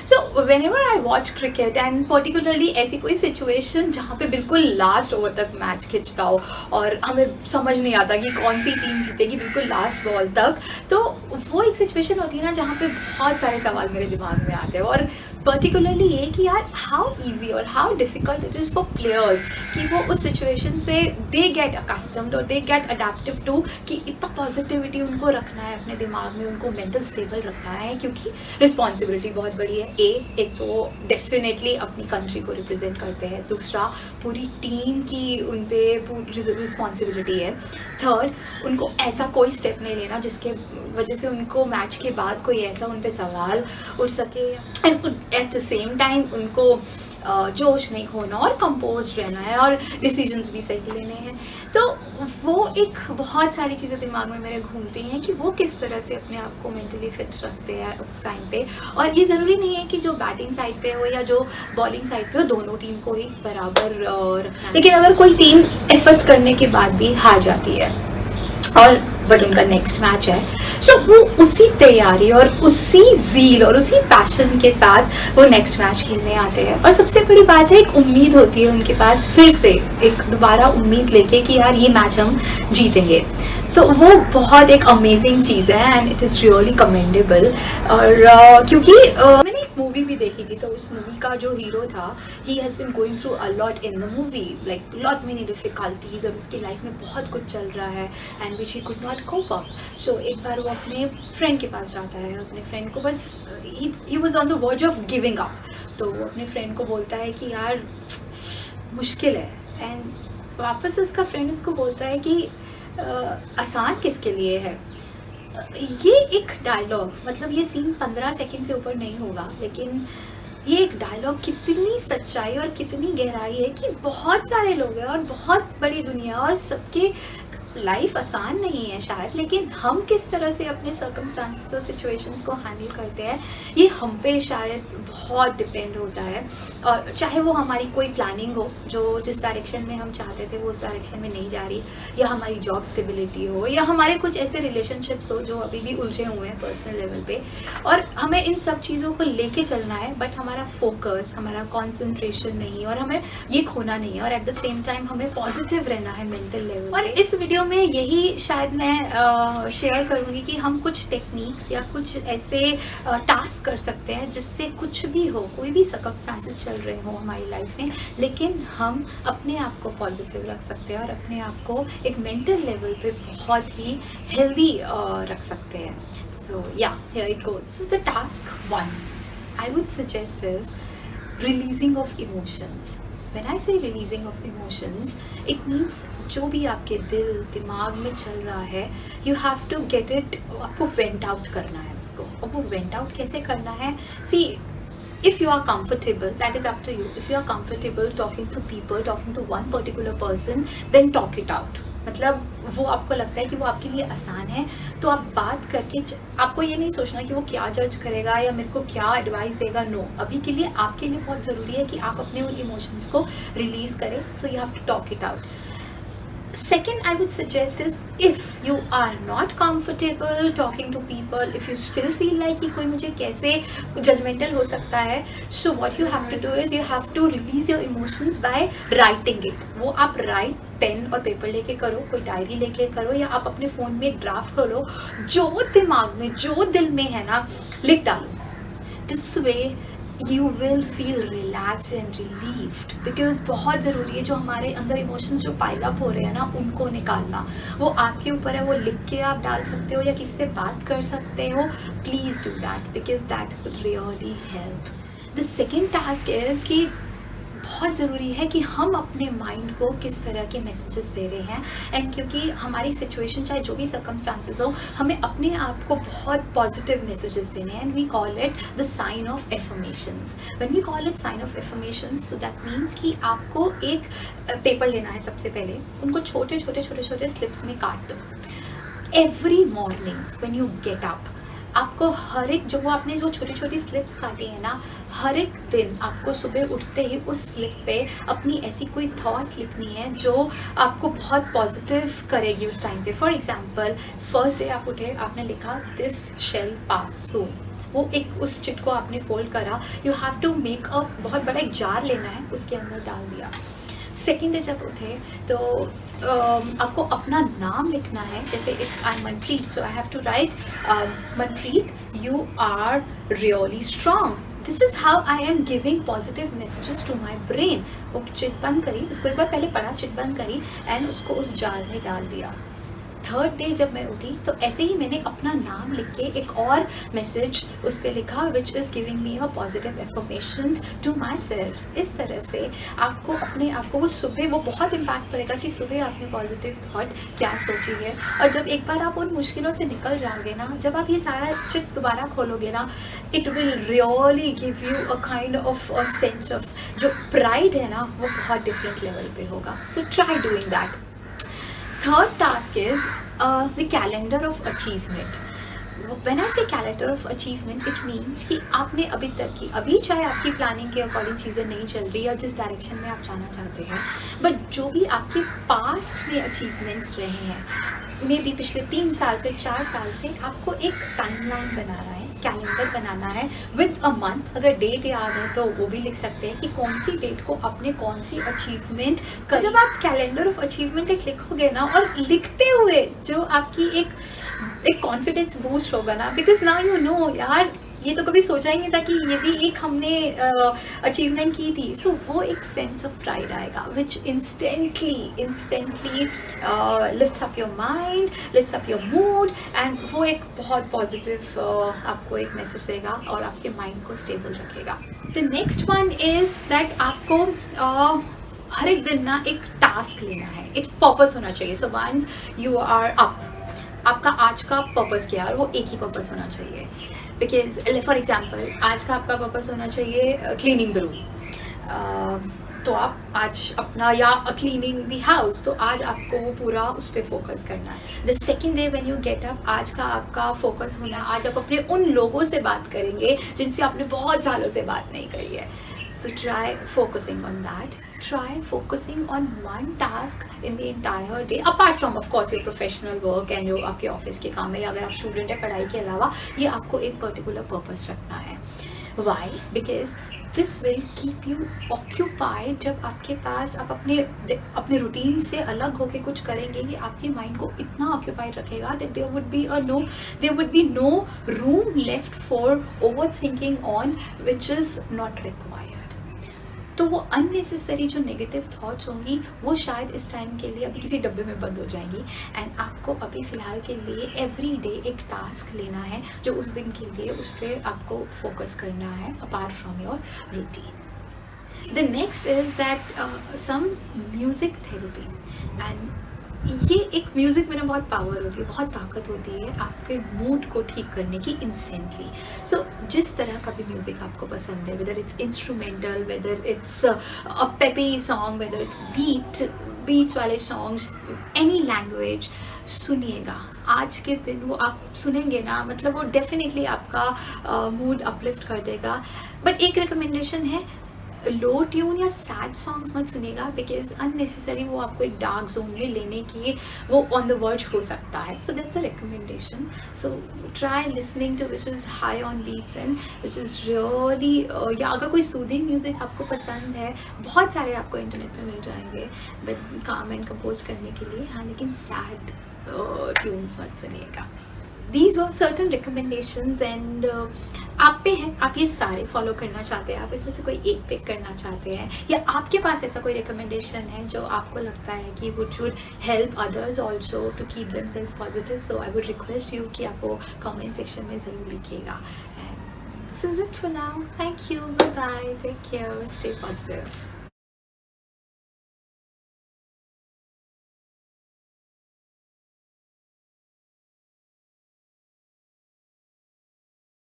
So whenever I watch cricket and particularly ऐसी कोई situation जहाँ पे बिल्कुल लास्ट ओवर तक मैच खिंचता हो और हमें समझ नहीं आता कि कौन सी टीम जीतेगी बिल्कुल लास्ट बॉल तक, तो वो एक सिचुएशन होती है ना जहाँ पे बहुत सारे सवाल मेरे दिमाग में आते हैं। और पर्टिकुलरली ये कि यार हाउ इजी और how difficult it is for players कि वो उस सिचुएशन से दे गेट अकस्टम्ड और दे गेट अडेप्टिव टू कि इतना पॉजिटिविटी उनको रखना है अपने दिमाग में, उनको मेंटल स्टेबल रखना है क्योंकि रिस्पॉन्सिबिलिटी बहुत बड़ी है। एक तो डेफिनेटली अपनी कंट्री को रिप्रेजेंट करते हैं, दूसरा पूरी टीम की उन पर रिस्पॉन्सिबिलिटी है, थर्ड उनको ऐसा कोई स्टेप नहीं लेना जिसके वजह से उनको मैच के बाद कोई ऐसा उन पर सवाल उठ सके, and at the same time उनको जोश नहीं खोना और कंपोज रहना है और डिसीजंस भी सही लेने हैं। तो वो एक बहुत सारी चीज़ें दिमाग में मेरे घूमती हैं कि वो किस तरह से अपने आप को मेंटली फिट रखते हैं उस टाइम पे। और ये ज़रूरी नहीं है कि जो बैटिंग साइड पे हो या जो बॉलिंग साइड पे हो दोनों टीम को ही बराबर रखना है। लेकिन अगर कोई टीम एफर्ट्स करने के बाद भी हार जाती है और बट उनका नेक्स्ट मैच है, सो वो उसी तैयारी और उसी ज़ील और उसी पैशन के साथ वो नेक्स्ट मैच खेलने आते हैं। और सबसे बड़ी बात है एक उम्मीद होती है उनके पास, फिर से एक दोबारा उम्मीद लेके कि यार ये मैच हम जीतेंगे। तो वो बहुत एक अमेजिंग चीज़ है and it is really commendable. और क्योंकि मैंने एक मूवी भी देखी थी, तो उस मूवी का जो हीरो था he has been going through a lot in the movie, like lot many difficulties, अब उसकी लाइफ में बहुत कुछ चल रहा है and which he could not cope up. So एक बार वो अपने फ्रेंड के पास जाता है, अपने फ्रेंड को बस he was on the verge of giving up, तो वो अपने फ्रेंड को बोलता है कि यार मुश्किल है, एंड वापस उसका फ्रेंड उसको बोलता है कि आसान किसके लिए है। ये एक डायलॉग, मतलब ये सीन 15 सेकंड से ऊपर नहीं होगा, लेकिन ये एक डायलॉग कितनी सच्चाई और कितनी गहराई है कि बहुत सारे लोग हैं और बहुत बड़ी दुनिया और सबके लाइफ आसान नहीं है शायद, लेकिन हम किस तरह से अपने सर्कमस्टांसेस और सिचुएशंस को हैंडल करते हैं ये हम पे शायद बहुत डिपेंड होता है। और चाहे वो हमारी कोई प्लानिंग हो जो जिस डायरेक्शन में हम चाहते थे वो उस डायरेक्शन में नहीं जा रही, या हमारी जॉब स्टेबिलिटी हो, या हमारे कुछ ऐसे रिलेशनशिप्स हो जो अभी भी उलझे हुए हैं पर्सनल लेवल पे, और हमें इन सब चीज़ों को लेके चलना है, बट हमारा फोकस, हमारा कॉन्सेंट्रेशन नहीं, और हमें ये खोना नहीं है, और एट द सेम टाइम हमें पॉजिटिव रहना है मेंटल लेवल। और इस वीडियो में यही शायद मैं शेयर करूंगी कि हम कुछ टेक्निक्स या कुछ ऐसे टास्क कर सकते हैं जिससे कुछ भी हो, कोई भी सर्कमस्टांसेस चल रहे हो हमारी लाइफ में, लेकिन हम अपने आप को पॉजिटिव रख सकते हैं और अपने आप को एक मेंटल लेवल पे बहुत ही हेल्दी रख सकते हैं। सो या here it goes. So the task 1 I would suggest is releasing of emotions. When I say releasing of emotions, it means जो भी आपके दिल दिमाग में चल रहा है, you have to get it, आपको वेंट आउट करना है उसको। और वो वेंट आउट कैसे करना है? See, if you are comfortable, that is up to you. If you are comfortable talking to people, talking to one particular person, then talk it out. मतलब वो आपको लगता है कि वो आपके लिए आसान है, तो आप बात करके, आपको ये नहीं सोचना कि वो क्या जज करेगा या मेरे को क्या एडवाइस देगा। नो, अभी के लिए आपके लिए बहुत ज़रूरी है कि आप अपने उन इमोशंस को रिलीज़ करें। So you have to talk it out. Second, I would suggest is if you are not comfortable talking to people, if you still feel like कि कोई मुझे कैसे judgmental हो सकता है, so what you have to do is you have to release your emotions by writing it. वो आप write, pen और पेपर लेके करो, कोई डायरी लेके करो, या आप अपने फ़ोन में एक ड्राफ्ट करो, जो दिमाग में जो दिल में है ना लिख डालो। This way you will feel relaxed and relieved, because बहुत ज़रूरी है जो हमारे अंदर इमोशंस जो पाइल अप हो रहे हैं ना उनको निकालना। वो आपके ऊपर है, वो लिख के आप डाल सकते हो या किसी से बात कर सकते हो। Please do that because that would really help. The second task is कि बहुत ज़रूरी है कि हम अपने माइंड को किस तरह के मैसेजेस दे रहे हैं, एंड क्योंकि हमारी सिचुएशन चाहे जो भी सर्कमस्टांसेस हो, हमें अपने आप को बहुत पॉजिटिव मैसेजेस देने हैं, and we call it the sign of affirmations. When we call it sign of affirmations, so that means कि आपको एक पेपर लेना है, सबसे पहले उनको छोटे छोटे छोटे छोटे स्लिप्स में काट दो। Every morning when you get up, आपको हर एक जो वो आपने जो छोटी छोटी स्लिप्स काटी है ना, हर एक दिन आपको सुबह उठते ही उस स्लिप पे अपनी ऐसी कोई थॉट लिखनी है जो आपको बहुत पॉजिटिव करेगी उस टाइम पे। फॉर एग्जांपल, फर्स्ट डे आप उठे, आपने लिखा दिस शेल पास सून, वो एक उस चिट को आपने फोल्ड करा, you have to make a बहुत बड़ा एक जार लेना है, उसके अंदर डाल दिया। सेकेंड डे जब उठे तो आपको अपना नाम लिखना है, जैसे if I am Manpreet, so I have to write Manpreet you are really strong, this is how I am giving positive messages to my brain. वो चिट बंद करी, उसको एक बार पहले पढ़ा, चिट बंद करी एंड उसको उस जार में डाल दिया। थर्ड डे जब मैं उठी तो ऐसे ही मैंने अपना नाम लिख के एक और मैसेज उस पर लिखा, which is giving me a positive affirmation to myself. इस तरह से आपको अपने आप को वो सुबह वो बहुत इम्पैक्ट पड़ेगा कि सुबह आपने पॉजिटिव थॉट क्या सोची है। और जब एक बार आप उन मुश्किलों से निकल जाओगे ना, जब आप ये सारा चिट्स दोबारा खोलोगे ना, it will really give you a kind of a sense of जो प्राइड है ना, वो बहुत डिफरेंट लेवल पे होगा। So try doing that. Third task is the calendar of achievement. When I say calendar of achievement, it means कि आपने अभी तक की, अभी चाहे आपकी प्लानिंग के अकॉर्डिंग चीज़ें नहीं चल रही या जिस डायरेक्शन में आप जाना चाहते हैं, बट जो भी आपके पास्ट में अचीवमेंट्स रहे हैं, मे बी पिछले 3 साल से 4 साल से, आपको एक टाइमलाइन बनाना है, कैलेंडर बनाना है विद अ मंथ। अगर डेट याद है तो वो भी लिख सकते हैं कि कौन सी डेट को आपने कौन सी अचीवमेंट कर। जब आप कैलेंडर ऑफ अचीवमेंट एक लिखोगे ना, और लिखते हुए जो आपकी एक कॉन्फिडेंस बूस्ट होगा ना, बिकॉज नाउ यू नो यार, ये तो कभी सोचा ही नहीं था कि ये भी एक हमने अचीवमेंट की थी। सो वो एक सेंस ऑफ प्राइड आएगा which instantly lifts up your mind, lifts up your mood, and वो एक बहुत पॉजिटिव आपको एक मैसेज देगा और आपके माइंड को स्टेबल रखेगा। The next one is that आपको हर एक दिन ना एक टास्क लेना है, एक पर्पस होना चाहिए। So once you are up, आपका आज का पर्पस क्या है, वो एक ही पर्पस होना चाहिए। बिकॉज फॉर एग्जाम्पल, आज का आपका पर्पस होना चाहिए क्लीनिंग द रूम, तो आप आज अपना, या क्लीनिंग द हाउस, तो आज आपको वो पूरा उस पर फोकस करना है। The second day when you get up, आज का आपका फोकस होना है, आज आप अपने उन लोगों से बात करेंगे जिनसे आपने बहुत सालों से बात नहीं करी है। So try focusing on that. Try focusing on one task in the entire day. Apart from, of course, your professional work and your आपके ऑफिस के काम है, या अगर आप स्टूडेंट है पढ़ाई के अलावा, ये आपको एक पर्टिकुलर पर्पस रखना है। Why? Because this will keep you occupied. जब आपके पास आप अपने रूटीन से अलग होके कुछ करेंगे, ये आपके माइंड को इतना ऑक्यूपाइड रखेगा that there would be no room left for overthinking on which is not required. तो वो अननेसेसरी जो नेगेटिव थॉट्स होंगी, वो शायद इस टाइम के लिए अभी किसी डब्बे में बंद हो जाएंगी। एंड आपको अभी फ़िलहाल के लिए एवरी डे एक टास्क लेना है जो उस दिन के लिए उस पर आपको फोकस करना है, apart from your routine. The next is that some music therapy. And ये एक म्यूज़िक में ना बहुत पावर होती है, बहुत ताकत होती है आपके मूड को ठीक करने की इंस्टेंटली। सो जिस तरह का भी म्यूज़िक आपको पसंद है, whether it's instrumental, whether it's a peppy song, whether it's beats वाले सॉन्ग्स, एनी लैंग्वेज, सुनिएगा। आज के दिन वो आप सुनेंगे ना, मतलब वो डेफिनेटली आपका मूड अपलिफ्ट कर देगा। बट एक रिकमेंडेशन है, लो ट्यून या सैड सॉन्ग्स मत सुनिएगा, बिकॉज अननेसेसरी वो आपको एक डार्क जोन में लेने की वो ऑन द वर्ज हो सकता है। So that's a recommendation. So try listening to which is high on beats and which is really, या अगर कोई सूदिंग म्यूज़िक आपको पसंद है, बहुत सारे आपको इंटरनेट पे मिल जाएंगे विद काम एंड कंपोज करने के लिए, हाँ, लेकिन सैड ट्यून्स मत सुनिएगा। These were certain recommendations and आप पे हैं, आप ये सारे फॉलो करना चाहते हैं, आप इसमें से कोई एक पिक करना चाहते हैं, या आपके पास ऐसा कोई रिकमेंडेशन है जो आपको लगता है कि वो should help others also to keep themselves positive, so I would request you कि आप वो कमेंट सेक्शन में ज़रूर लिखिएगा। And this is it for now. Thank you, bye bye, take care, stay positive.